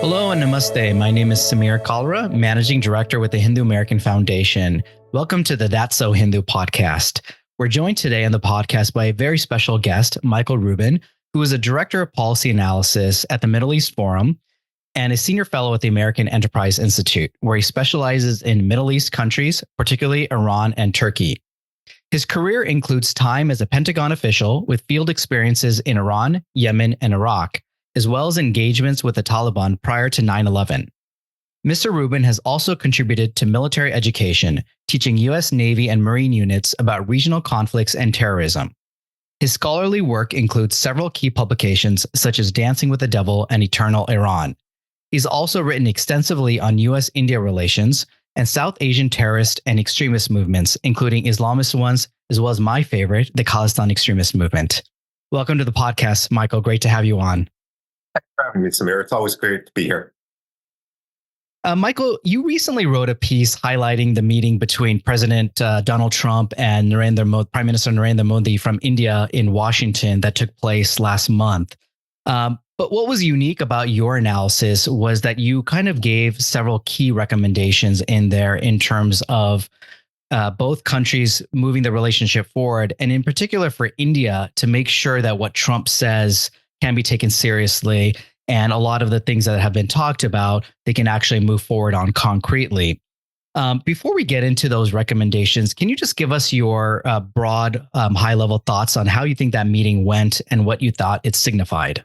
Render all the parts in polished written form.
Hello and namaste. My name is Samir Kalra, Managing Director with the Hindu American Foundation. Welcome to the That's So Hindu podcast. We're joined today on the podcast by a very special guest, Michael Rubin, who is a Director of Policy Analysis at the Middle East Forum and a Senior Fellow at the American Enterprise Institute, where he specializes in Middle East countries, particularly Iran and Turkey. His career includes time as a Pentagon official with field experiences in Iran, Yemen, and Iraq, as well as engagements with the Taliban prior to 9/11. Mr. Rubin has also contributed to military education, teaching U.S. Navy and Marine units about regional conflicts and terrorism. His scholarly work includes several key publications such as Dancing with the Devil and Eternal Iran. He's also written extensively on U.S.-India relations and South Asian terrorist and extremist movements, including Islamist ones, as well as my favorite, the Khalistani extremist movement. Welcome to the podcast, Michael. Great to have you on. Thanks for having me, Samir. It's always great to be here. Michael, you recently wrote a piece highlighting the meeting between President Donald Trump and Prime Minister Narendra Modi from India in Washington that took place last month. But what was unique about your analysis was that you kind of gave several key recommendations in there in terms of both countries moving the relationship forward, and in particular for India to make sure that what Trump says can be taken seriously, and a lot of the things that have been talked about, they can actually move forward on concretely. Before we get into those recommendations, can you just give us your broad, high-level thoughts on how you think that meeting went and what you thought it signified?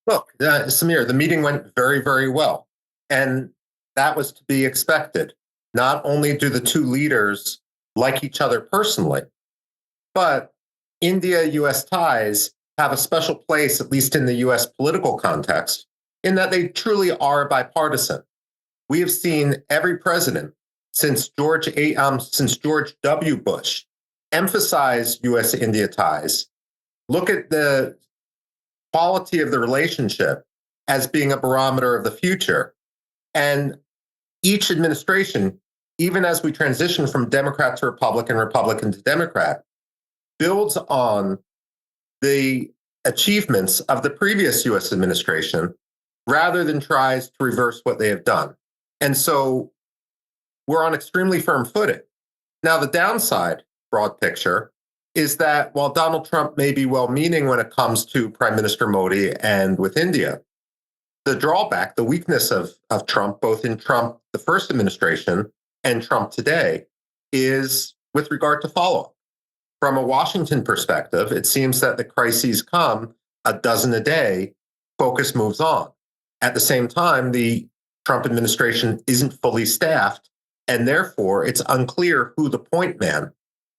Look, Samir, the meeting went very, very well. And that was to be expected. Not only do the two leaders like each other personally, but India-U.S. ties have a special place, at least in the U.S. political context, in that they truly are bipartisan. We have seen every president since George W. Bush emphasize U.S.-India ties, look at the quality of the relationship as being a barometer of the future. And each administration, even as we transition from Democrat to Republican, Republican to Democrat, builds on the achievements of the previous U.S. administration rather than tries to reverse what they have done. And so we're on extremely firm footing. Now, the downside, broad picture, is that while Donald Trump may be well-meaning when it comes to Prime Minister Modi and with India, the drawback, the weakness of Trump, both in Trump, the first administration, and Trump today, is with regard to follow-up. From a Washington perspective, it seems that the crises come a dozen a day, focus moves on. At the same time, the Trump administration isn't fully staffed, and therefore it's unclear who the point man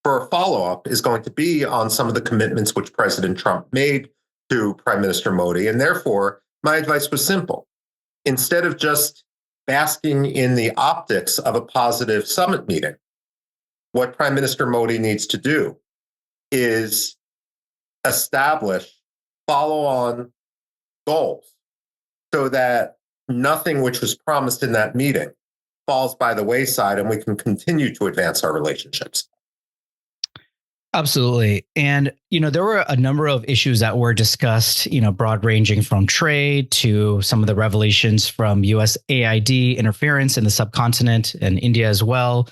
for a follow-up is going to be on some of the commitments which President Trump made to Prime Minister Modi. And therefore, my advice was simple. Instead of just basking in the optics of a positive summit meeting, what Prime Minister Modi needs to do is establish follow-on goals so that nothing which was promised in that meeting falls by the wayside and we can continue to advance our relationships. Absolutely. And, there were a number of issues that were discussed, broad ranging from trade to some of the revelations from USAID interference in the subcontinent and India as well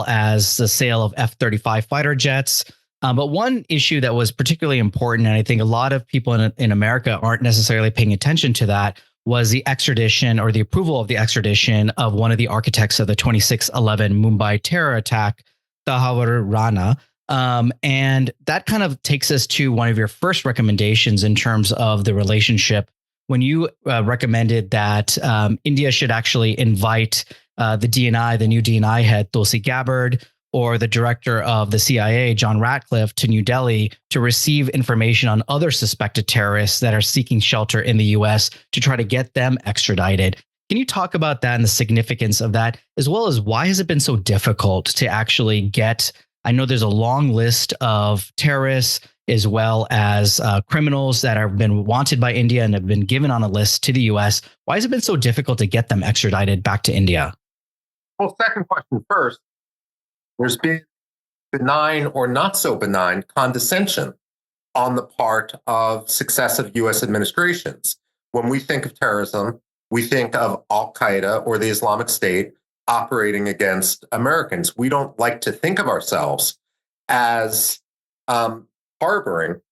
as the sale of F-35 fighter jets. But one issue that was particularly important, and I think a lot of people in America aren't necessarily paying attention to that, was the extradition or the approval of the extradition of one of the architects of the 26/11 Mumbai terror attack, Tahawar Rana. And that kind of takes us to one of your first recommendations in terms of the relationship when you recommended that India should actually invite the new DNI head, Tulsi Gabbard, or the director of the CIA, John Ratcliffe, to New Delhi to receive information on other suspected terrorists that are seeking shelter in the U.S. to try to get them extradited. Can you talk about that and the significance of that, as well as why has it been so difficult to actually get? I know there's a long list of terrorists as well as criminals that have been wanted by India and have been given on a list to the U.S. Why has it been so difficult to get them extradited back to India? Well, second question first. There's been benign or not so benign condescension on the part of successive U.S. administrations when we think of terrorism, we think of Al Qaeda or the Islamic State operating against Americans. We don't like to think of ourselves as harboring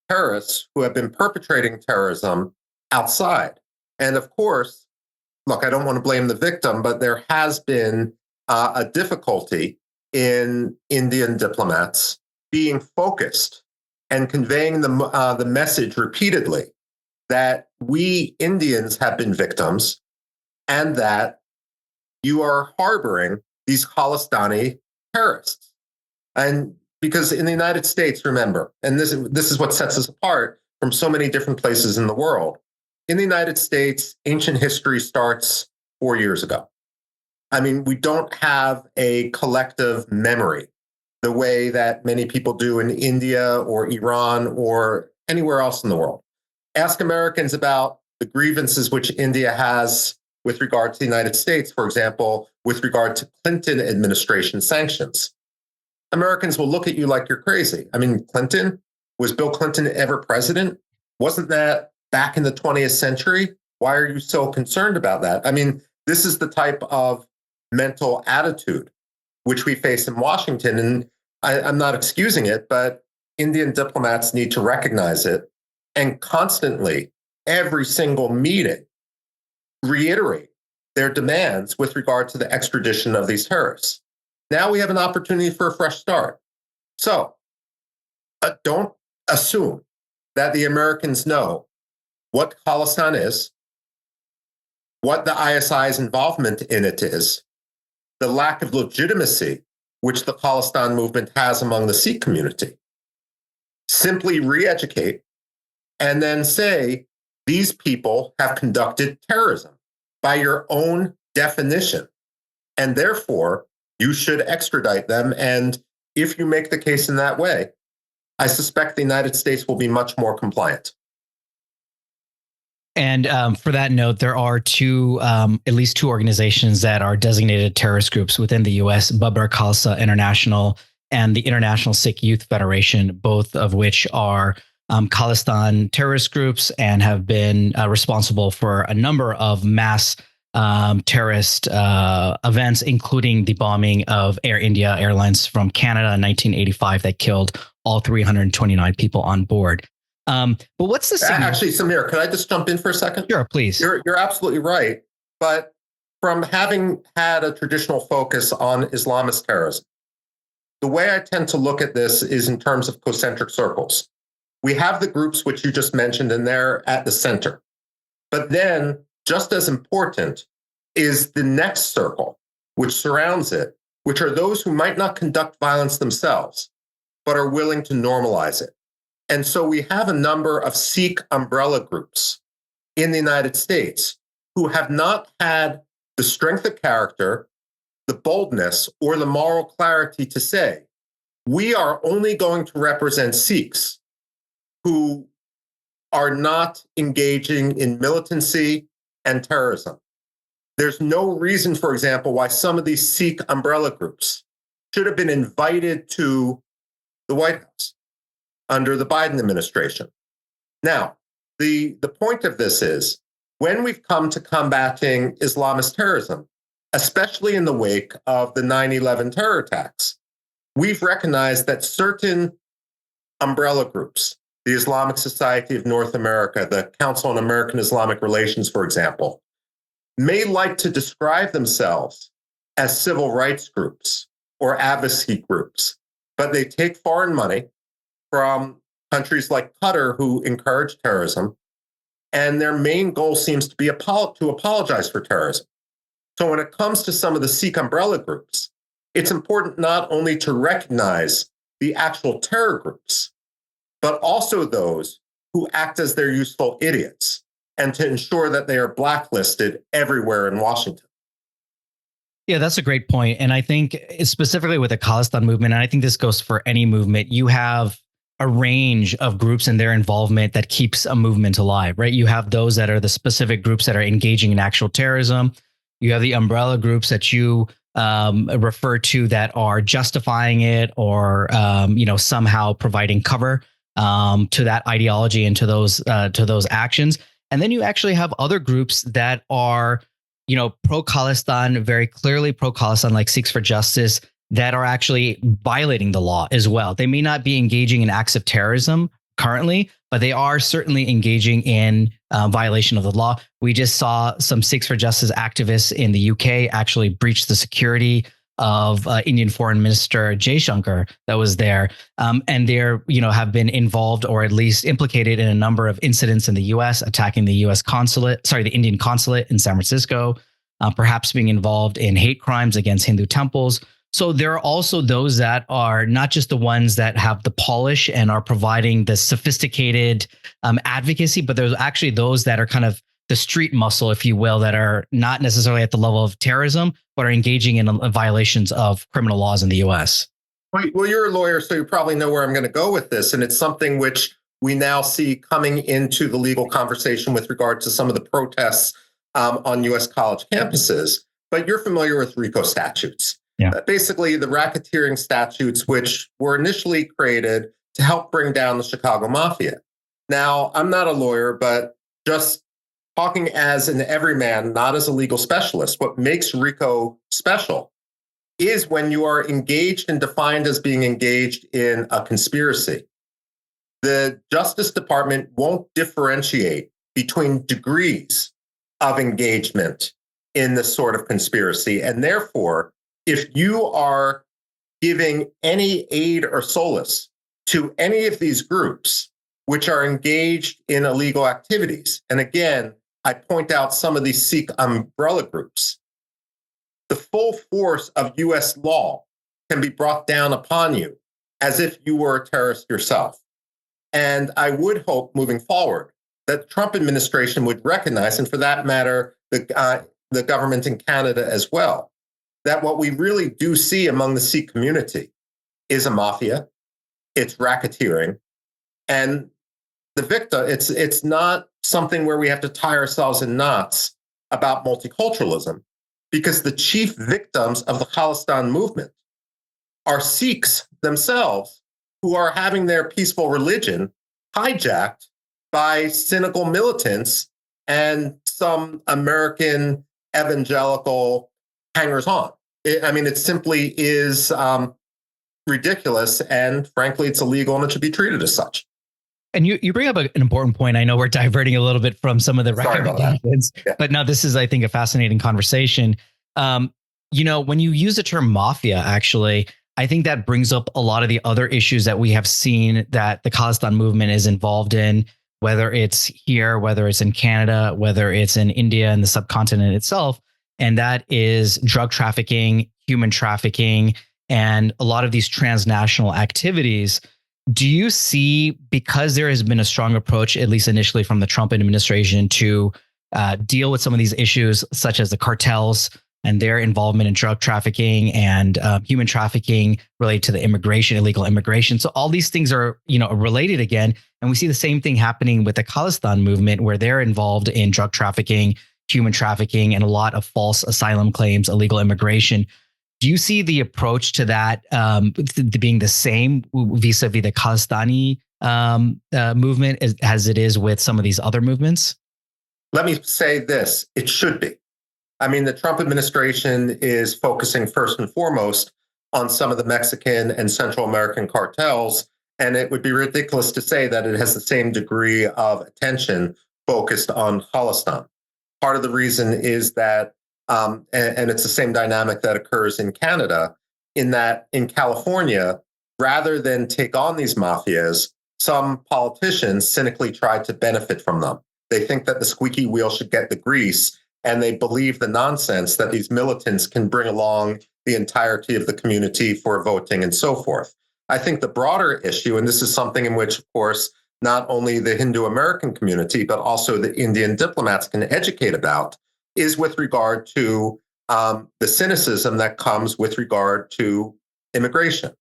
terrorists who have been perpetrating terrorism outside. And of course, look, I don't want to blame the victim, but there has been a difficulty in Indian diplomats being focused and conveying the message repeatedly that we Indians have been victims and that you are harboring these Khalistani terrorists. And because in the United States, remember, and this is what sets us apart from so many different places in the world. In the United States, ancient history starts 4 years ago. I mean, we don't have a collective memory the way that many people do in India or Iran or anywhere else in the world. Ask Americans about the grievances which India has with regard to the United States, for example, with regard to Clinton administration sanctions. Americans will look at you like you're crazy. I mean, Clinton, was Bill Clinton ever president? Wasn't that back in the 20th century? Why are you so concerned about that? I mean, this is the type of mental attitude which we face in Washington. And I'm not excusing it, but Indian diplomats need to recognize it and constantly, every single meeting, reiterate their demands with regard to the extradition of these terrorists. Now we have an opportunity for a fresh start. So don't assume that the Americans know what Khalistan is, what the ISI's involvement in it is, the lack of legitimacy which the Khalistan movement has among the Sikh community. Simply re-educate and then say, these people have conducted terrorism by your own definition, and therefore you should extradite them. And if you make the case in that way, I suspect the United States will be much more compliant. And for that note, there are at least two organizations that are designated terrorist groups within the U.S., Babbar Khalsa International and the International Sikh Youth Federation, both of which are Khalistan terrorist groups and have been responsible for a number of mass terrorist events, including the bombing of Air India Airlines from Canada in 1985 that killed all 329 people on board. But what's the Actually, Samir, could I just jump in for a second? Sure, please. You're absolutely right. But from having had a traditional focus on Islamist terrorism, the way I tend to look at this is in terms of concentric circles. We have the groups which you just mentioned, and they're at the center. But then, just as important, is the next circle, which surrounds it, which are those who might not conduct violence themselves, but are willing to normalize it. And so we have a number of Sikh umbrella groups in the United States who have not had the strength of character, the boldness, or the moral clarity to say, we are only going to represent Sikhs who are not engaging in militancy and terrorism. There's no reason, for example, why some of these Sikh umbrella groups should have been invited to the White House under the Biden administration. Now, the point of this is, when we've come to combating Islamist terrorism, especially in the wake of the 9/11 terror attacks, we've recognized that certain umbrella groups, the Islamic Society of North America, the Council on American Islamic Relations, for example, may like to describe themselves as civil rights groups or advocacy groups, but they take foreign money from countries like Qatar who encourage terrorism, and their main goal seems to be to apologize for terrorism. So when it comes to some of the Sikh umbrella groups, it's important not only to recognize the actual terror groups, but also those who act as their useful idiots, and to ensure that they are blacklisted everywhere in Washington. Yeah, that's a great point. And I think specifically with the Khalistan movement, and I think this goes for any movement, you have a range of groups and their involvement that keeps a movement alive, right? You have those that are the specific groups that are engaging in actual terrorism. You have the umbrella groups that you refer to that are justifying it or, somehow providing cover to that ideology and to those actions. And then you actually have other groups that are, pro-Khalistan, very clearly pro-Khalistan, like Sikhs for Justice, that are actually violating the law as well. They may not be engaging in acts of terrorism currently, but they are certainly engaging in violation of the law. We just saw some Sikhs for Justice activists in the UK actually breach the security of Indian Foreign Minister Jaishankar that was there, and they're have been involved or at least implicated in a number of incidents in the U.S. attacking the the Indian consulate in San Francisco, perhaps being involved in hate crimes against Hindu temples. So there are also those that are not just the ones that have the polish and are providing the sophisticated advocacy, but there's actually those that are kind of the street muscle, if you will, that are not necessarily at the level of terrorism, but are engaging in violations of criminal laws in the U.S. Well, you're a lawyer, so you probably know where I'm going to go with this. And it's something which we now see coming into the legal conversation with regard to some of the protests on U.S. college campuses. But you're familiar with RICO statutes. Yeah. Basically, the racketeering statutes, which were initially created to help bring down the Chicago Mafia. Now, I'm not a lawyer, but just talking as an everyman, not as a legal specialist, what makes RICO special is when you are engaged and defined as being engaged in a conspiracy. The Justice Department won't differentiate between degrees of engagement in this sort of conspiracy. And therefore, if you are giving any aid or solace to any of these groups which are engaged in illegal activities, and again, I point out some of these Sikh umbrella groups, the full force of U.S. law can be brought down upon you as if you were a terrorist yourself. And I would hope moving forward that the Trump administration would recognize, and for that matter, the government in Canada as well, that what we really do see among the Sikh community is a mafia, it's racketeering, and the victim, it's not something where we have to tie ourselves in knots about multiculturalism, because the chief victims of the Khalistan movement are Sikhs themselves who are having their peaceful religion hijacked by cynical militants and some American evangelical hangers-on. It simply is ridiculous, and frankly, it's illegal and it should be treated as such. And you bring up an important point. I know we're diverting a little bit from some of the recommendations, but no, this is, I think, a fascinating conversation. When you use the term mafia, actually, I think that brings up a lot of the other issues that we have seen that the Khalistan movement is involved in, whether it's here, whether it's in Canada, whether it's in India and the subcontinent itself. And that is drug trafficking, human trafficking, and a lot of these transnational activities. Do you see, because there has been a strong approach, at least initially from the Trump administration, to deal with some of these issues, such as the cartels and their involvement in drug trafficking and human trafficking related to the illegal immigration? So all these things are, related again. And we see the same thing happening with the Khalistan movement, where they're involved in drug trafficking, human trafficking, and a lot of false asylum claims, illegal immigration. Do you see the approach to that being the same vis-a-vis the Khalistani movement as it is with some of these other movements? Let me say this. It should be. The Trump administration is focusing first and foremost on some of the Mexican and Central American cartels, and it would be ridiculous to say that it has the same degree of attention focused on Khalistan. Part of the reason is that and it's the same dynamic that occurs in Canada, in that in California, rather than take on these mafias, some politicians cynically try to benefit from them. They think that the squeaky wheel should get the grease, and they believe the nonsense that these militants can bring along the entirety of the community for voting and so forth. I think the broader issue, and this is something in which, of course, not only the Hindu American community, but also the Indian diplomats can educate about, is with regard to the cynicism that comes with regard to immigration.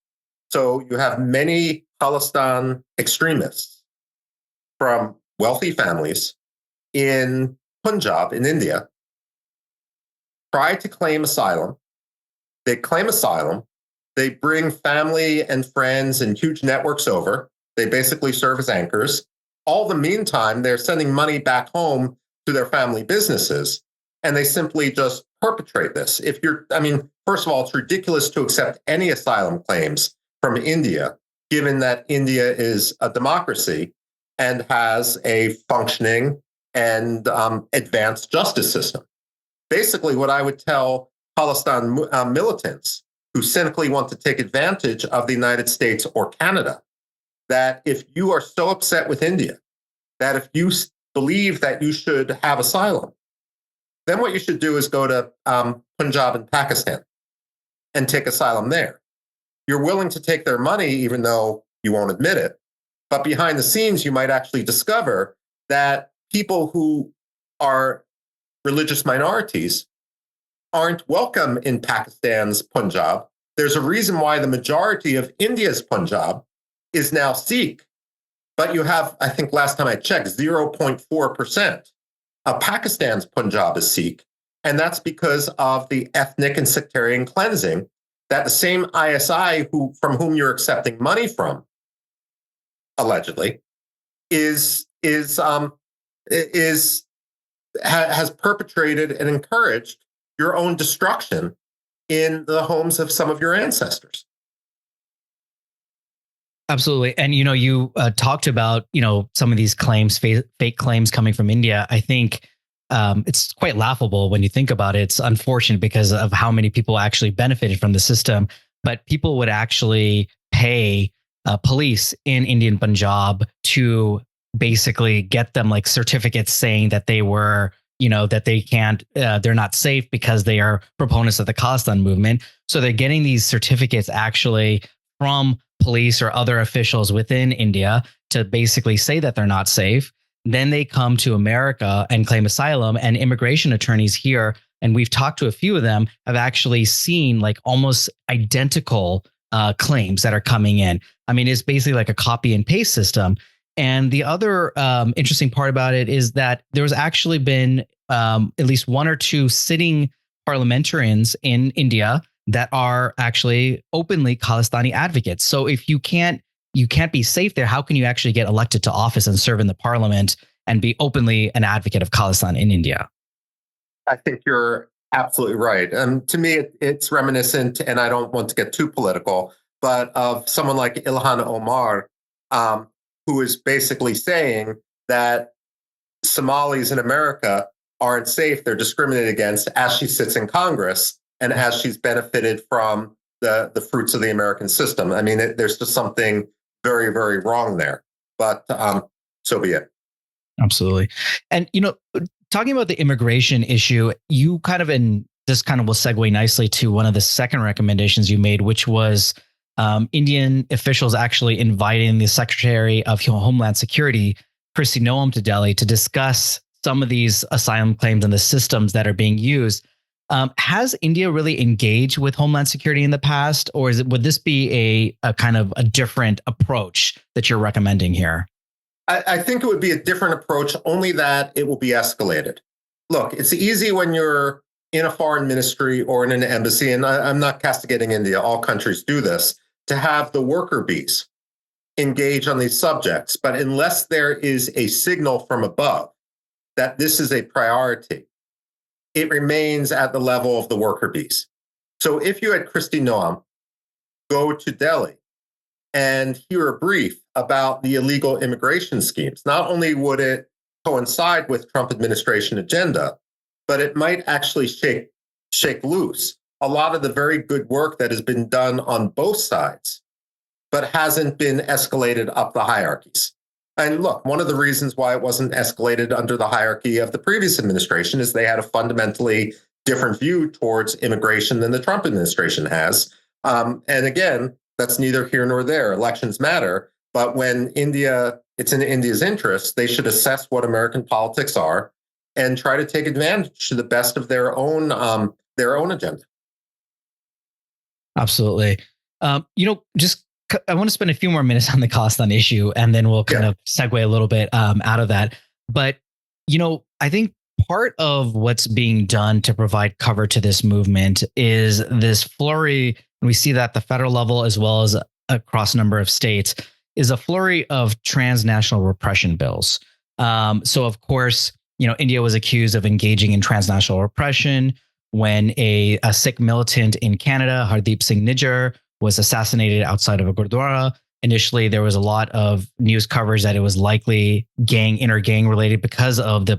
So you have many Khalistan extremists from wealthy families in Punjab, in India, try to claim asylum. They claim asylum. They bring family and friends and huge networks over. They basically serve as anchors. All the meantime, they're sending money back home to their family businesses, and they simply just perpetrate this. First of all, it's ridiculous to accept any asylum claims from India, given that India is a democracy and has a functioning and advanced justice system. Basically, what I would tell Khalistan militants who cynically want to take advantage of the United States or Canada, that if you are so upset with India, that if you believe that you should have asylum, then what you should do is go to Punjab and Pakistan and take asylum there. You're willing to take their money, even though you won't admit it. But behind the scenes, you might actually discover that people who are religious minorities aren't welcome in Pakistan's Punjab. There's a reason why the majority of India's Punjab is now Sikh. But you have, I think last time I checked, 0.4% of Pakistan's Punjab is Sikh. And that's because of the ethnic and sectarian cleansing that the same ISI from whom you're accepting money from, allegedly, has perpetrated and encouraged your own destruction in the homes of some of your ancestors. Absolutely. And, you talked about, some of these claims, fake claims coming from India. I think it's quite laughable when you think about it. It's unfortunate because of how many people actually benefited from the system. But people would actually pay police in Indian Punjab to basically get them like certificates saying that they were, that they can't, they're not safe because they are proponents of the Khalistan movement. So they're getting these certificates actually from police or other officials within India to basically say that they're not safe. Then they come to America and claim asylum, and immigration attorneys here, and we've talked to a few of them, have actually seen like almost identical claims that are coming in. I mean, it's basically like a copy and paste system. And the other interesting part about it is that there's actually been at least one or two sitting parliamentarians in India that are actually openly Khalistani advocates. So if you can't be safe there, how can you actually get elected to office and serve in the parliament and be openly an advocate of Khalistan in India? I think you're absolutely right. To me, it's reminiscent, and I don't want to get too political, but of someone like Ilhan Omar, who is basically saying that Somalis in America aren't safe, they're discriminated against, as she sits in Congress and as she's benefited from the fruits of the American system. I mean, there's just something very, very wrong there. But so be it. Absolutely. And, talking about the immigration issue, you kind of, and this kind of will segue nicely to one of the second recommendations you made, which was Indian officials actually inviting the Secretary of Homeland Security, Kristi Noem, to Delhi to discuss some of these asylum claims and the systems that are being used. Has India really engaged with Homeland Security in the past, or would this be a kind of a different approach that you're recommending here? I think it would be a different approach, only that it will be escalated. Look, it's easy when you're in a foreign ministry or in an embassy, and I'm not castigating India, all countries do this, to have the worker bees engage on these subjects. But unless there is a signal from above that this is a priority, it remains at the level of the worker bees. So if you had Kristi Noem go to Delhi and hear a brief about the illegal immigration schemes, not only would it coincide with Trump administration agenda, but it might actually shake loose a lot of the very good work that has been done on both sides, but hasn't been escalated up the hierarchies. And look, one of the reasons why it wasn't escalated under the hierarchy of the previous administration is they had a fundamentally different view towards immigration than the Trump administration has. And again, that's neither here nor there. Elections matter. But when it's in India's interest, they should assess what American politics are and try to take advantage to the best of their own agenda. Absolutely. I want to spend a few more minutes on the Khalistan issue, and then we'll kind of segue a little bit out of that. But, I think part of what's being done to provide cover to this movement is this flurry, and we see that at the federal level as well as across a number of states, is a flurry of transnational repression bills. So, of course, India was accused of engaging in transnational repression when a Sikh militant in Canada, Hardeep Singh Nijjar, was assassinated outside of a Gurdwara. Initially, there was a lot of news coverage that it was likely inter-gang related because of the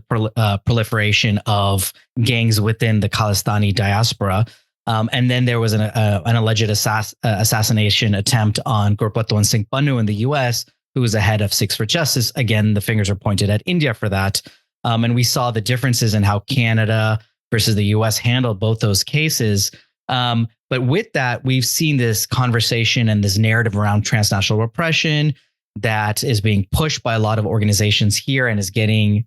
proliferation of gangs within the Khalistani diaspora. And then there was an alleged assassination attempt on Gurpatwan Singh Pannu in the U.S., who was the head of Sikhs for Justice. Again, the fingers are pointed at India for that. And we saw the differences in how Canada versus the U.S. handled both those cases. But with that, we've seen this conversation and this narrative around transnational repression that is being pushed by a lot of organizations here and is getting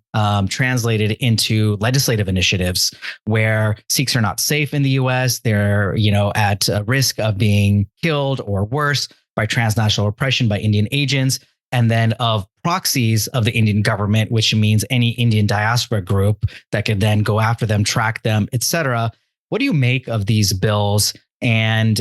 translated into legislative initiatives where Sikhs are not safe in the U.S. They're, at risk of being killed or worse by transnational repression by Indian agents, and then of proxies of the Indian government, which means any Indian diaspora group that could then go after them, track them, etc. What do you make of these bills and,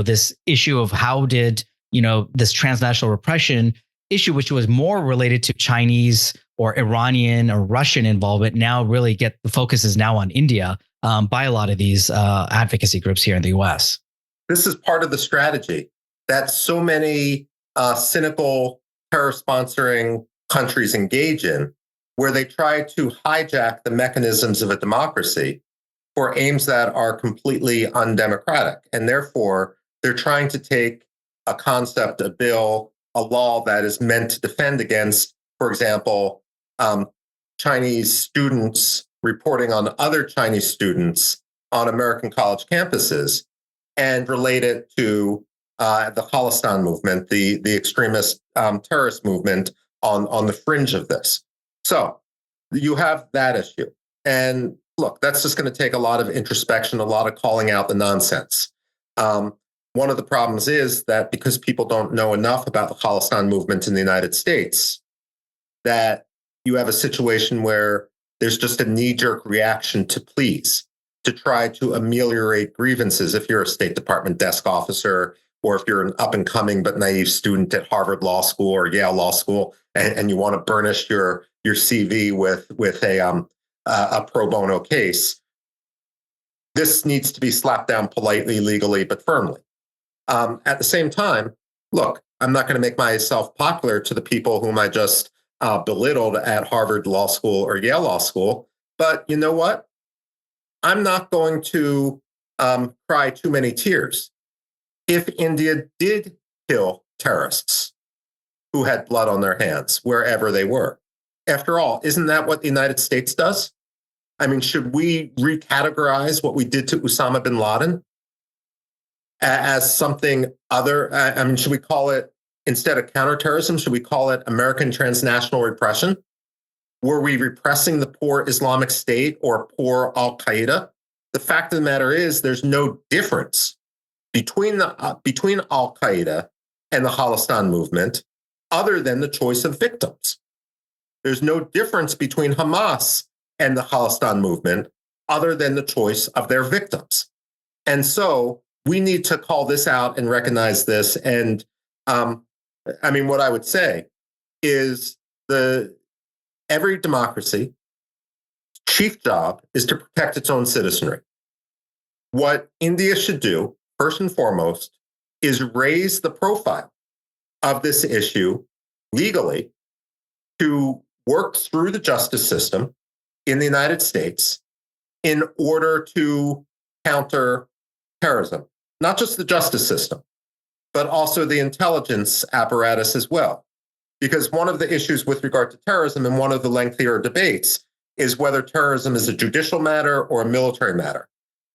this issue of how did, this transnational repression issue, which was more related to Chinese or Iranian or Russian involvement, now really the focus is now on India by a lot of these advocacy groups here in the US? This is part of the strategy that so many cynical terror-sponsoring countries engage in, where they try to hijack the mechanisms of a democracy for aims that are completely undemocratic. And therefore, they're trying to take a concept, a bill, a law that is meant to defend against, for example, Chinese students reporting on other Chinese students on American college campuses and relate it to the Khalistan movement, the extremist terrorist movement on the fringe of this. So you have that issue. And look, that's just going to take a lot of introspection, a lot of calling out the nonsense. One of the problems is that because people don't know enough about the Khalistan movement in the United States, that you have a situation where there's just a knee-jerk reaction to please, to try to ameliorate grievances if you're a State Department desk officer, or if you're an up-and-coming but naive student at Harvard Law School or Yale Law School, and you want to burnish your CV with a pro bono case. This needs to be slapped down politely, legally, but firmly. At the same time, look, I'm not going to make myself popular to the people whom I just belittled at Harvard Law School or Yale Law School, but you know what? I'm not going to cry too many tears. If India did kill terrorists who had blood on their hands, wherever they were. After all, isn't that what the United States does? I mean, should we recategorize what we did to Osama bin Laden as something other? I mean, should we call it, instead of counterterrorism, should we call it American transnational repression? Were we repressing the poor Islamic State or poor Al-Qaeda? The fact of the matter is there's no difference between Al-Qaeda and the Khalistan movement other than the choice of victims. There's no difference between Hamas and the Khalistan movement other than the choice of their victims. And so we need to call this out and recognize this. And what I would say is every democracy chief job is to protect its own citizenry. What India should do, first and foremost, is raise the profile of this issue legally to work through the justice system in the United States in order to counter terrorism, not just the justice system, but also the intelligence apparatus as well. Because one of the issues with regard to terrorism and one of the lengthier debates is whether terrorism is a judicial matter or a military matter.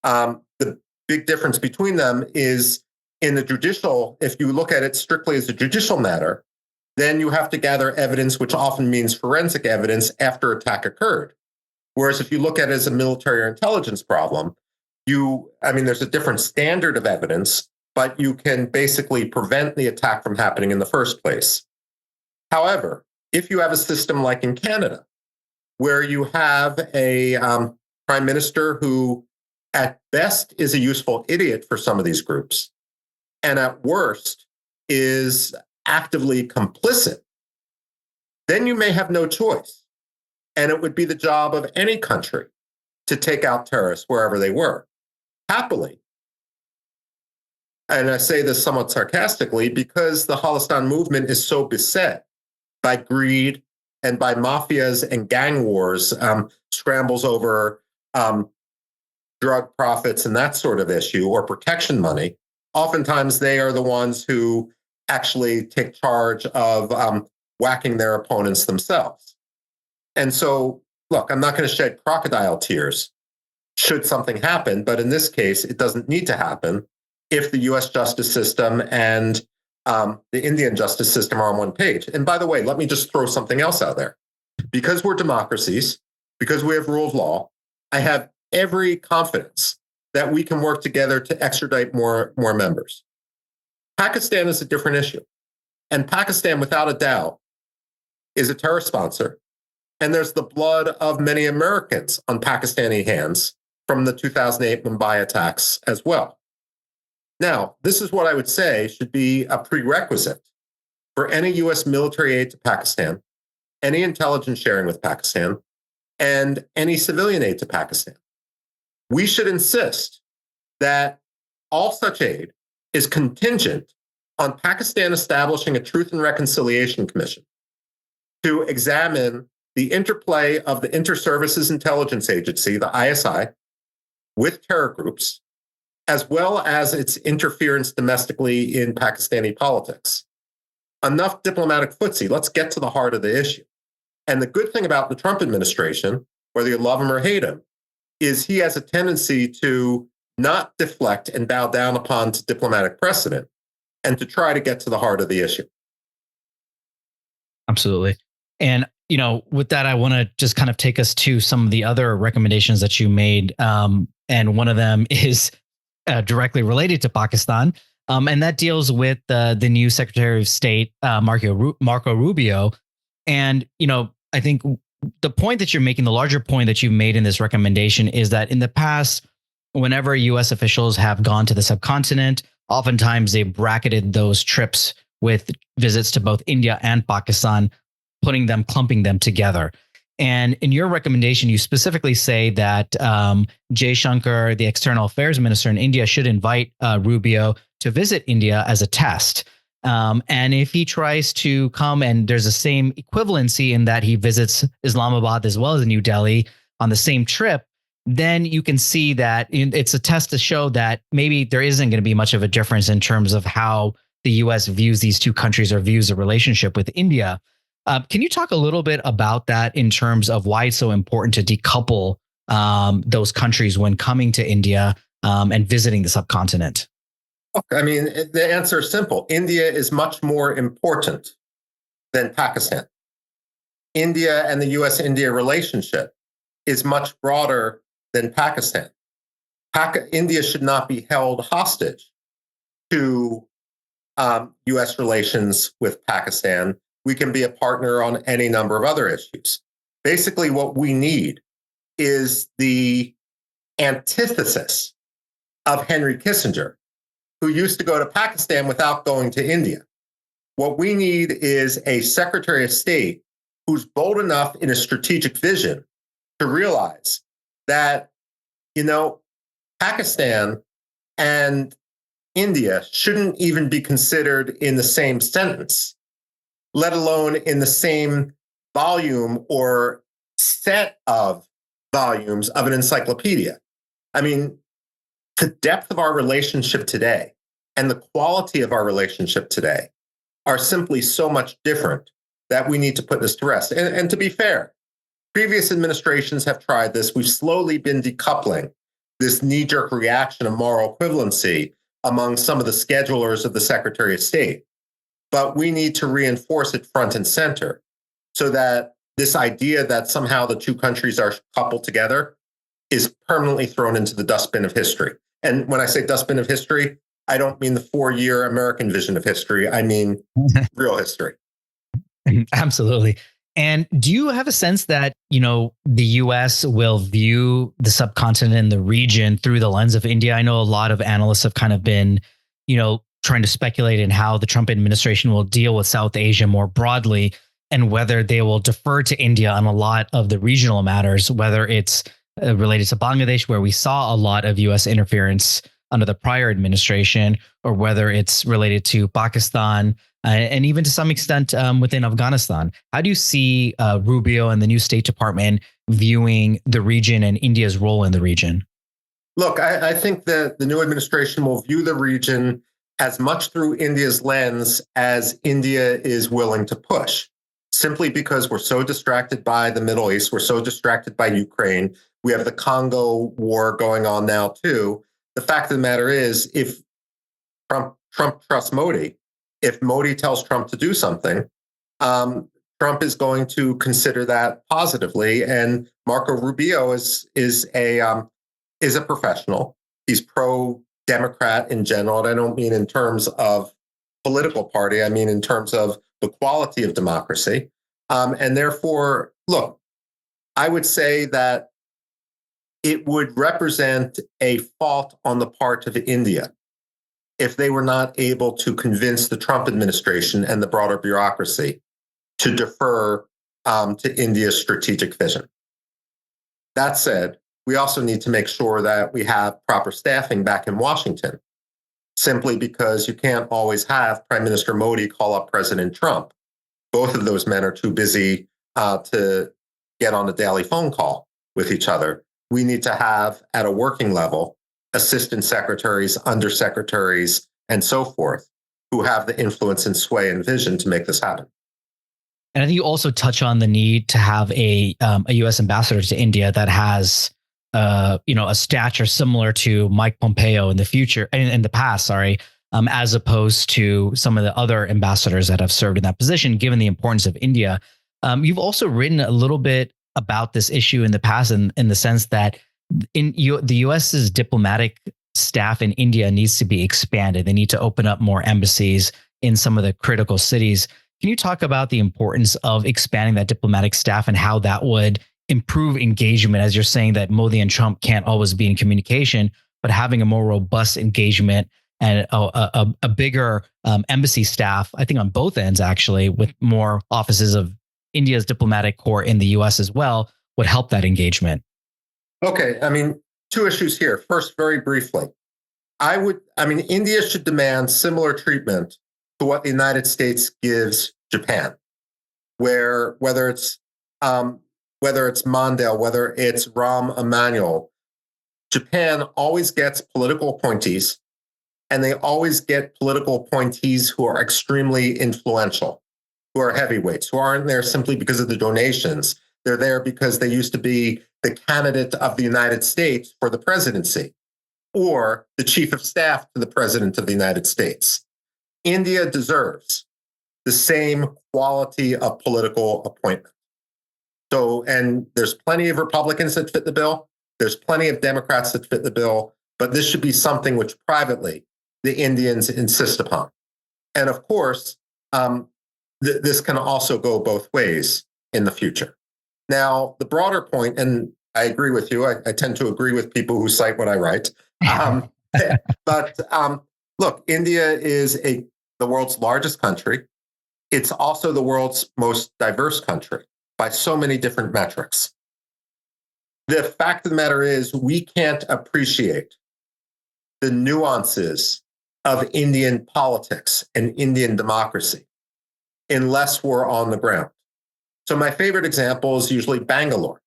The big difference between them is in the judicial, if you look at it strictly as a judicial matter, then you have to gather evidence, which often means forensic evidence after attack occurred. Whereas if you look at it as a military or intelligence problem, there's a different standard of evidence, but you can basically prevent the attack from happening in the first place. However, if you have a system like in Canada, where you have a prime minister who at best is a useful idiot for some of these groups, and at worst is actively complicit, then you may have no choice. And it would be the job of any country to take out terrorists wherever they were. Happily, and I say this somewhat sarcastically, because the Khalistan movement is so beset by greed and by mafias and gang wars, scrambles over drug profits and that sort of issue, or protection money. Oftentimes, they are the ones who actually take charge of whacking their opponents themselves. And so, look, I'm not going to shed crocodile tears should something happen, but in this case, it doesn't need to happen if the US justice system and the Indian justice system are on one page. And by the way, let me just throw something else out there. Because we're democracies, because we have rule of law, I have every confidence that we can work together to extradite more members. Pakistan is a different issue. And Pakistan, without a doubt, is a terror sponsor. And there's the blood of many Americans on Pakistani hands from the 2008 Mumbai attacks as well. Now, this is what I would say should be a prerequisite for any U.S. military aid to Pakistan, any intelligence sharing with Pakistan, and any civilian aid to Pakistan. We should insist that all such aid is contingent on Pakistan establishing a Truth and Reconciliation Commission to examine the interplay of the Inter-Services Intelligence Agency, the ISI, with terror groups, as well as its interference domestically in Pakistani politics. Enough diplomatic footsie. Let's get to the heart of the issue. And the good thing about the Trump administration, whether you love him or hate him, is he has a tendency to not deflect and bow down upon to diplomatic precedent and to try to get to the heart of the issue. Absolutely. And, with that, I want to just kind of take us to some of the other recommendations that you made. And one of them is directly related to Pakistan. And that deals with the new Secretary of State, Marco Rubio. And, I think the point that you're making, the larger point that you've made in this recommendation is that in the past, whenever U.S. officials have gone to the subcontinent, oftentimes they bracketed those trips with visits to both India and Pakistan, clumping them together. And in your recommendation, you specifically say that Jaishankar, the external affairs minister in India, should invite Rubio to visit India as a test. And if he tries to come, and there's the same equivalency in that he visits Islamabad as well as New Delhi on the same trip, then you can see that it's a test to show that maybe there isn't going to be much of a difference in terms of how the U.S. views these two countries or views the relationship with India. Can you talk a little bit about that in terms of why it's so important to decouple those countries when coming to India and visiting the subcontinent? I mean, the answer is simple. India is much more important than Pakistan. India and the U.S.-India relationship is much broader than Pakistan. India should not be held hostage to U.S. relations with Pakistan. We can be a partner on any number of other issues. Basically, what we need is the antithesis of Henry Kissinger, who used to go to Pakistan without going to India. What we need is a Secretary of State who's bold enough in a strategic vision to realize that, Pakistan and India shouldn't even be considered in the same sentence, let alone in the same volume or set of volumes of an encyclopedia. I mean, the depth of our relationship today and the quality of our relationship today are simply so much different that we need to put this to rest. And to be fair, previous administrations have tried this. We've slowly been decoupling this knee-jerk reaction of moral equivalency among some of the schedulers of the Secretary of State. But we need to reinforce it front and center so that this idea that somehow the two countries are coupled together is permanently thrown into the dustbin of history. And when I say dustbin of history, I don't mean the 4-year American vision of history. I mean real history. Absolutely. And do you have a sense that, the U.S. will view the subcontinent and the region through the lens of India? I know a lot of analysts have kind of been, trying to speculate in how the Trump administration will deal with South Asia more broadly and whether they will defer to India on a lot of the regional matters, whether it's related to Bangladesh, where we saw a lot of U.S. interference under the prior administration, or whether it's related to Pakistan and even to some extent within Afghanistan. How do you see Rubio and the new State Department viewing the region and India's role in the region? Look, I think that the new administration will view the region as much through India's lens as India is willing to push, simply because we're so distracted by the Middle East, we're so distracted by Ukraine. We have the Congo war going on now, too. The fact of the matter is, if Trump trusts Modi, if Modi tells Trump to do something, Trump is going to consider that positively. And Marco Rubio is a professional. He's pro-Democrat in general. And I don't mean in terms of political party. I mean in terms of the quality of democracy. And therefore, look, I would say that it would represent a fault on the part of India if they were not able to convince the Trump administration and the broader bureaucracy to defer to India's strategic vision. That said, we also need to make sure that we have proper staffing back in Washington, simply because you can't always have Prime Minister Modi call up President Trump. Both of those men are too busy to get on a daily phone call with each other. We need to have, at a working level, assistant secretaries, undersecretaries, and so forth, who have the influence and sway and vision to make this happen. And I think you also touch on the need to have a U.S. ambassador to India that has, a stature similar to Mike Pompeo in the future, in the past, as opposed to some of the other ambassadors that have served in that position, given the importance of India. You've also written a little bit about this issue in the past, in the sense that the U.S.'s diplomatic staff in India needs to be expanded. They need to open up more embassies in some of the critical cities. Can you talk about the importance of expanding that diplomatic staff and how that would improve engagement, as you're saying that Modi and Trump can't always be in communication, but having a more robust engagement and a bigger embassy staff, I think on both ends, actually, with more offices of India's diplomatic corps in the U.S. as well, would help that engagement? Okay, two issues here. First, very briefly, India should demand similar treatment to what the United States gives Japan, where whether it's Mondale, whether it's Rahm Emanuel, Japan always gets political appointees, and they always get political appointees who are extremely influential, who are heavyweights, who aren't there simply because of the donations. They're there because they used to be the candidate of the United States for the presidency, or the chief of staff to the president of the United States. India deserves the same quality of political appointment. So, and there's plenty of Republicans that fit the bill. There's plenty of Democrats that fit the bill, but this should be something which privately the Indians insist upon. And of course, this can also go both ways in the future. Now, the broader point, and I agree with you, I tend to agree with people who cite what I write. But look, India is the world's largest country. It's also the world's most diverse country by so many different metrics. The fact of the matter is, we can't appreciate the nuances of Indian politics and Indian democracy unless we're on the ground. So my favorite example is usually Bangalore.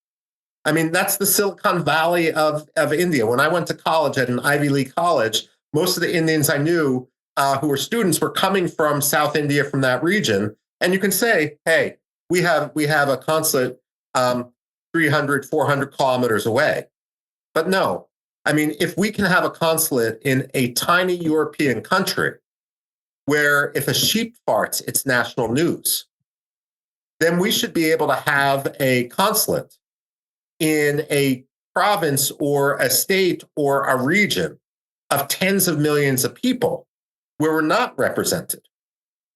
That's the Silicon Valley of India. When I went to college at an Ivy League college, most of the Indians I knew who were students were coming from South India, from that region. And you can say, hey, we have a consulate 300, 400 kilometers away. But no, if we can have a consulate in a tiny European country where if a sheep farts, it's national news, then we should be able to have a consulate in a province or a state or a region of tens of millions of people where we're not represented.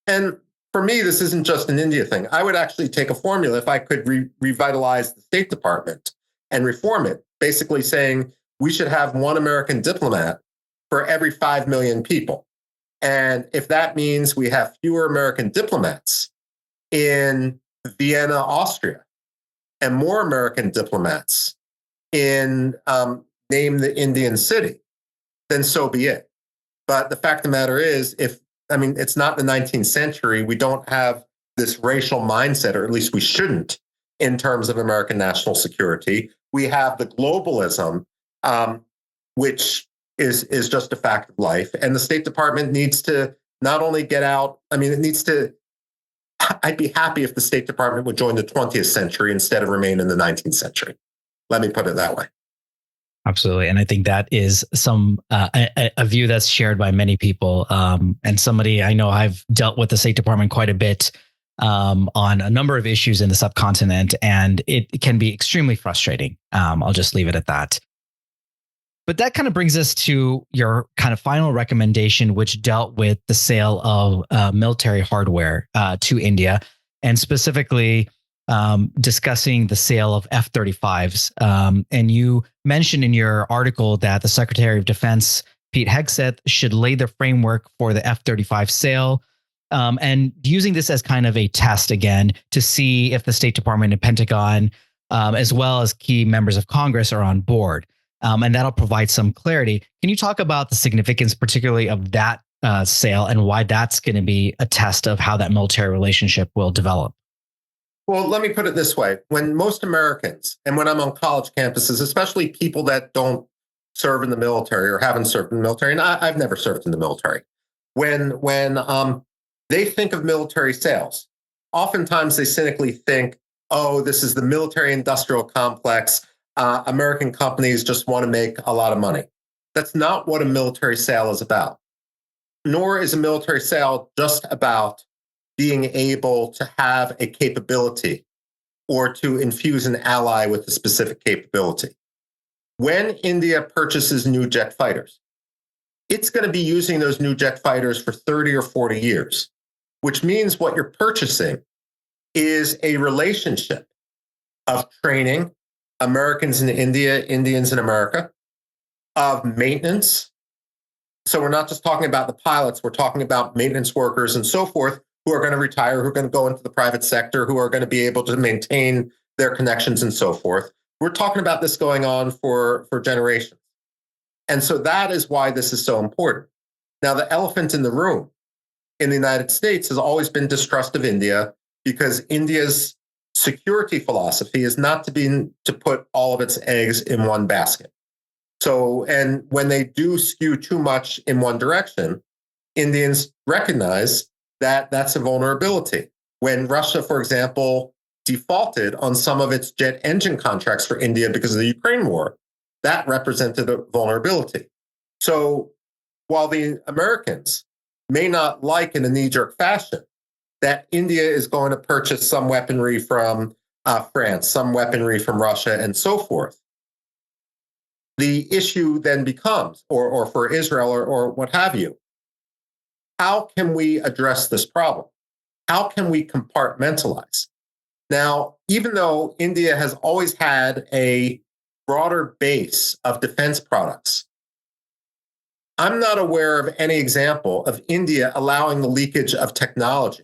And for me, this isn't just an India thing. I would actually take a formula if I could revitalize the State Department and reform it, basically saying we should have one American diplomat for every 5 million people. And if that means we have fewer American diplomats in Vienna, Austria, and more American diplomats in name the Indian city, then so be it. But the fact of the matter is, it's not the 19th century. We don't have this racial mindset, or at least we shouldn't, in terms of American national security. We have the globalism, which is just a fact of life. And the State Department needs to not only get out, it needs to, I'd be happy if the State Department would join the 20th century instead of remain in the 19th century. Let me put it that way. Absolutely. And I think that is a view that's shared by many people. And somebody I know, I've dealt with the State Department quite a bit on a number of issues in the subcontinent, and it can be extremely frustrating. I'll just leave it at that. But that kind of brings us to your kind of final recommendation, which dealt with the sale of military hardware to India, and specifically discussing the sale of F-35s. And you mentioned in your article that the Secretary of Defense, Pete Hegseth, should lay the framework for the F-35 sale, and using this as kind of a test again to see if the State Department and Pentagon, as well as key members of Congress, are on board. And that'll provide some clarity. Can you talk about the significance, particularly of that sale, and why that's going to be a test of how that military relationship will develop? Well, let me put it this way. When most Americans, and when I'm on college campuses, especially people that don't serve in the military or haven't served in the military, and I've never served in the military, when they think of military sales, oftentimes they cynically think, oh, this is the military industrial complex. American companies just want to make a lot of money. That's not what a military sale is about. Nor is a military sale just about being able to have a capability or to infuse an ally with a specific capability. When India purchases new jet fighters, it's going to be using those new jet fighters for 30 or 40 years, which means what you're purchasing is a relationship of training, Americans in India, Indians in America, of maintenance. So we're not just talking about the pilots, we're talking about maintenance workers and so forth, who are going to retire, who are going to go into the private sector, who are going to be able to maintain their connections and so forth. We're talking about this going on for generations. And so that is why this is so important. Now, the elephant in the room in the United States has always been distrust of India, because India's security philosophy is not to put all of its eggs in one basket. So, and when they do skew too much in one direction, Indians recognize that that's a vulnerability. When Russia, for example, defaulted on some of its jet engine contracts for India because of the Ukraine war, that represented a vulnerability. So while the Americans may not like in a knee-jerk fashion that India is going to purchase some weaponry from France, some weaponry from Russia, and so forth, the issue then becomes, or for Israel or what have you, how can we address this problem? How can we compartmentalize? Now, even though India has always had a broader base of defense products, I'm not aware of any example of India allowing the leakage of technology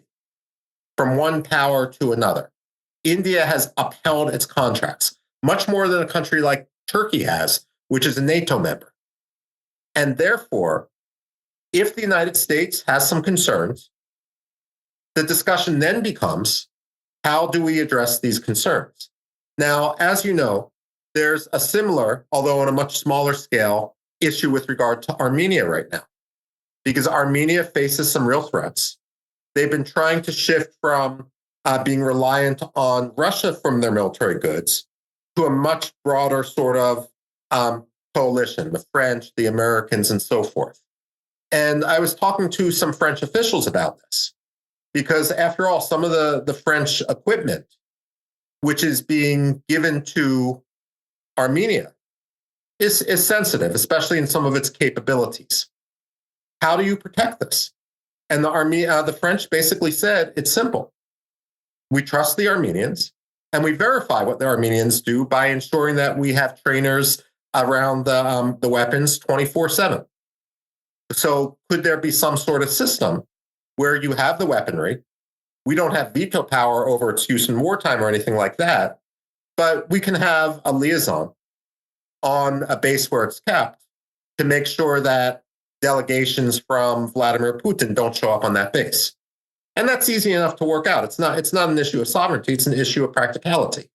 from one power to another. India has upheld its contracts, much more than a country like Turkey has, which is a NATO member. And therefore, if the United States has some concerns, the discussion then becomes, how do we address these concerns? Now, as you know, there's a similar, although on a much smaller scale, issue with regard to Armenia right now, because Armenia faces some real threats. They've been trying to shift from being reliant on Russia from their military goods to a much broader sort of coalition, the French, the Americans, and so forth. And I was talking to some French officials about this, because after all, some of the French equipment, which is being given to Armenia, is sensitive, especially in some of its capabilities. How do you protect this? And the French basically said, it's simple. We trust the Armenians, and we verify what the Armenians do by ensuring that we have trainers around the weapons 24/7. So could there be some sort of system where you have the weaponry? We don't have veto power over its use in wartime or anything like that, but we can have a liaison on a base where it's kept to make sure that delegations from Vladimir Putin don't show up on that base. And that's easy enough to work out. It's not an issue of sovereignty, it's an issue of practicality.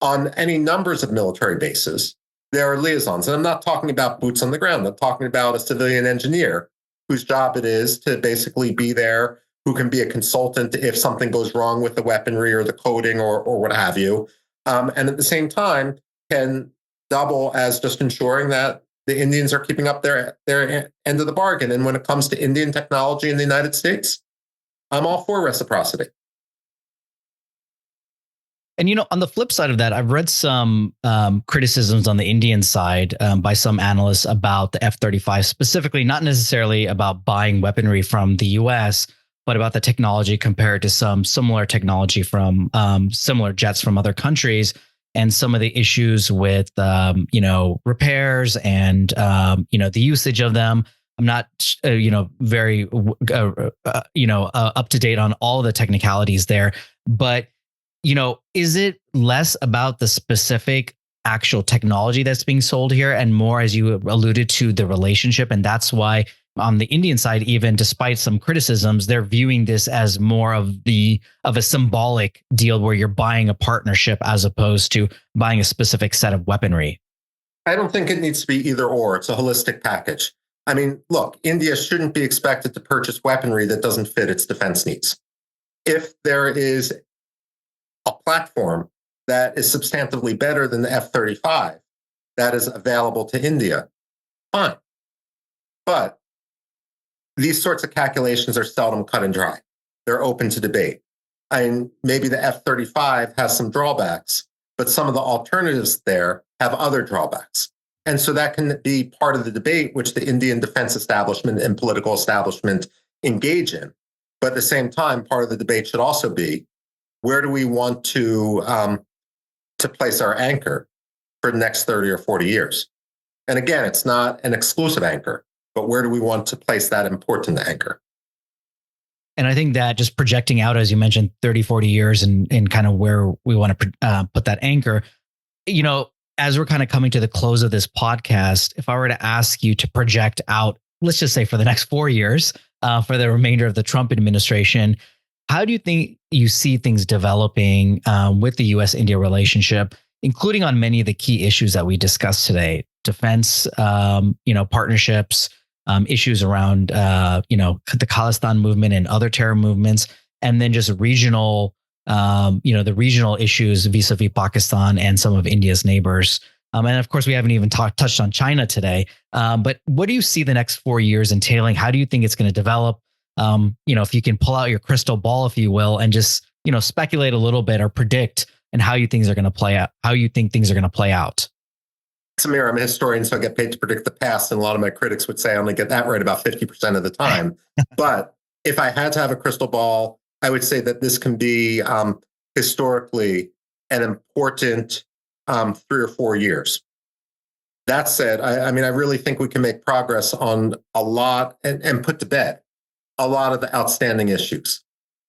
On any numbers of military bases, there are liaisons. And I'm not talking about boots on the ground. I'm talking about a civilian engineer whose job it is to basically be there, who can be a consultant if something goes wrong with the weaponry or the coding or what have you. And at the same time, can double as just ensuring that the Indians are keeping up their end of the bargain. And when it comes to Indian technology in the United States, I'm all for reciprocity. And, on the flip side of that, I've read some criticisms on the Indian side by some analysts about the F-35, specifically, not necessarily about buying weaponry from the US, but about the technology compared to some similar technology from similar jets from other countries, and some of the issues with, repairs and, the usage of them. I'm not, very, up to date on all the technicalities there, but is it less about the specific actual technology that's being sold here and more, as you alluded to, the relationship? And that's why on the Indian side, even despite some criticisms, they're viewing this as more of a symbolic deal where you're buying a partnership as opposed to buying a specific set of weaponry. I don't think it needs to be either or. It's a holistic package. I mean, look, India shouldn't be expected to purchase weaponry that doesn't fit its defense needs. If there is a platform that is substantively better than the F-35 that is available to India, fine. But these sorts of calculations are seldom cut and dry. They're open to debate. And maybe the F-35 has some drawbacks, but some of the alternatives there have other drawbacks. And so that can be part of the debate which the Indian defense establishment and political establishment engage in. But at the same time, part of the debate should also be, where do we want to place our anchor for the next 30 or 40 years? And again, it's not an exclusive anchor, but where do we want to place that important anchor? And I think that just projecting out, as you mentioned, 30, 40 years and kind of where we want to put that anchor, as we're kind of coming to the close of this podcast, if I were to ask you to project out, let's just say for the next 4 years, for the remainder of the Trump administration, how do you think you see things developing with the U.S.-India relationship, including on many of the key issues that we discussed today? Defense, partnerships, issues around, the Khalistan movement and other terror movements, and then just regional, the regional issues vis-a-vis Pakistan and some of India's neighbors. And of course, we haven't even touched on China today. But what do you see the next 4 years entailing? How do you think it's going to develop? If you can pull out your crystal ball, if you will, and just, speculate a little bit or predict and how you think things are going to play out. Samir, I'm a historian, so I get paid to predict the past. And a lot of my critics would say I only get that right about 50% of the time. But if I had to have a crystal ball, I would say that this can be historically an important 3 or 4 years. That said, I really think we can make progress on a lot and put to bed a lot of the outstanding issues.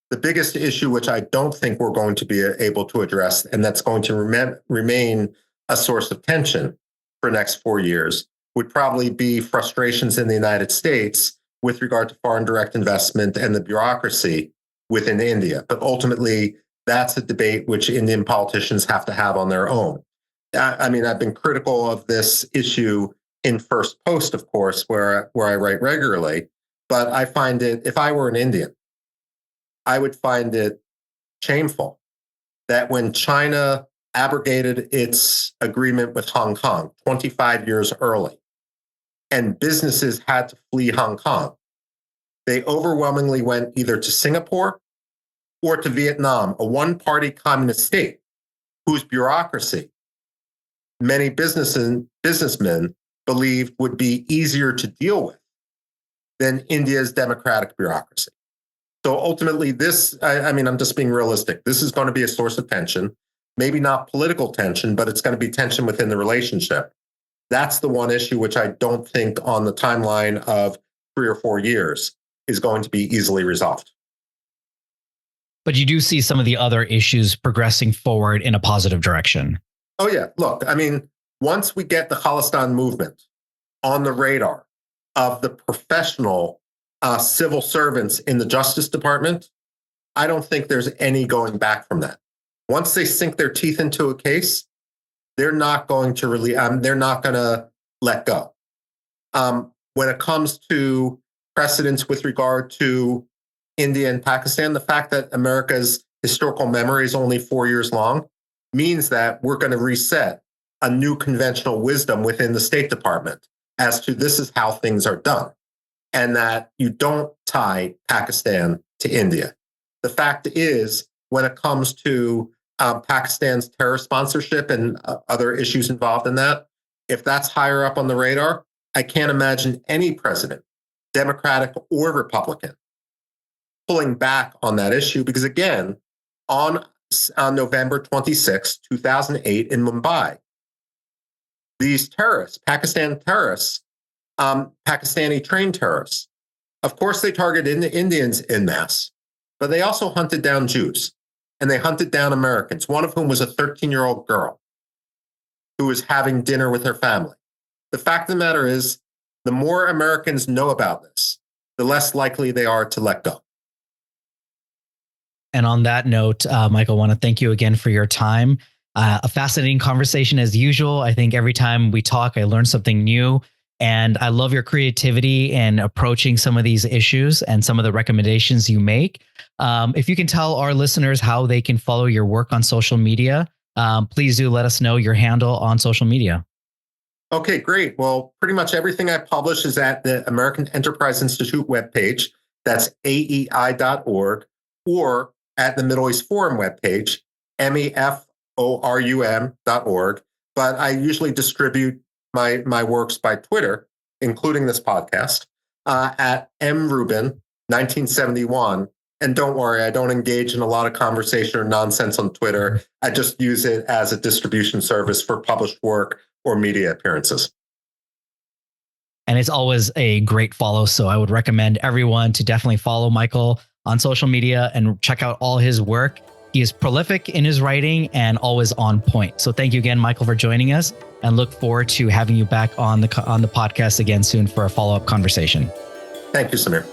The biggest issue, which I don't think we're going to be able to address, and that's going to remain a source of tension for the next 4 years, would probably be frustrations in the United States with regard to foreign direct investment and the bureaucracy within India. But ultimately, that's a debate which Indian politicians have to have on their own. I've been critical of this issue in First Post, of course, where I write regularly. But I find it, if I were an Indian, I would find it shameful that when China abrogated its agreement with Hong Kong 25 years early, and businesses had to flee Hong Kong, they overwhelmingly went either to Singapore or to Vietnam, a one-party communist state whose bureaucracy many businessmen believed would be easier to deal with than India's democratic bureaucracy. So ultimately, I'm just being realistic. This is going to be a source of tension, maybe not political tension, but it's going to be tension within the relationship. That's the one issue which I don't think on the timeline of 3 or 4 years is going to be easily resolved. But you do see some of the other issues progressing forward in a positive direction. Oh, yeah. Look, I mean, once we get the Khalistan movement on the radar of the professional civil servants in the Justice Department, I don't think there's any going back from that. Once they sink their teeth into a case, they're not going to really, they're not going to let go. When it comes to precedents with regard to India and Pakistan, the fact that America's historical memory is only 4 years long means that we're going to reset a new conventional wisdom within the State Department as to this is how things are done, and that you don't tie Pakistan to India. The fact is, when it comes to Pakistan's terror sponsorship and other issues involved in that, if that's higher up on the radar, I can't imagine any president, Democratic or Republican, pulling back on that issue. Because again, on November 26, 2008 in Mumbai, these terrorists, Pakistani trained terrorists, of course they targeted Indians en masse, but they also hunted down Jews and they hunted down Americans, one of whom was a 13-year-old girl who was having dinner with her family. The fact of the matter is, the more Americans know about this, the less likely they are to let go. And on that note, Michael, I want to thank you again for your time. A fascinating conversation as usual. I think every time we talk, I learn something new. And I love your creativity in approaching some of these issues and some of the recommendations you make. If you can tell our listeners how they can follow your work on social media, please do let us know your handle on social media. Okay, great. Well, pretty much everything I publish is at the American Enterprise Institute webpage. That's AEI.org, or at the Middle East Forum webpage, MEFORUM.org. But I usually distribute my works by Twitter, including this podcast, at mrubin1971. And don't worry, I don't engage in a lot of conversation or nonsense on Twitter. I just use it as a distribution service for published work or media appearances. And it's always a great follow. So I would recommend everyone to definitely follow Michael on social media and check out all his work. He is prolific in his writing and always on point. So thank you again, Michael, for joining us, and look forward to having you back on the podcast again soon for a follow-up conversation. Thank you, Samir.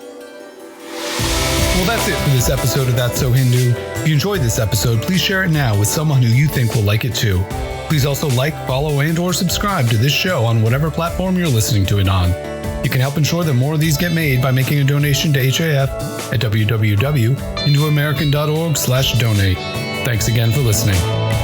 Well, that's it for this episode of That's So Hindu. If you enjoyed this episode, please share it now with someone who you think will like it too. Please also like, follow, and/or subscribe to this show on whatever platform you're listening to it on. You can help ensure that more of these get made by making a donation to HAF at www.hinduamerican.org/donate. Thanks again for listening.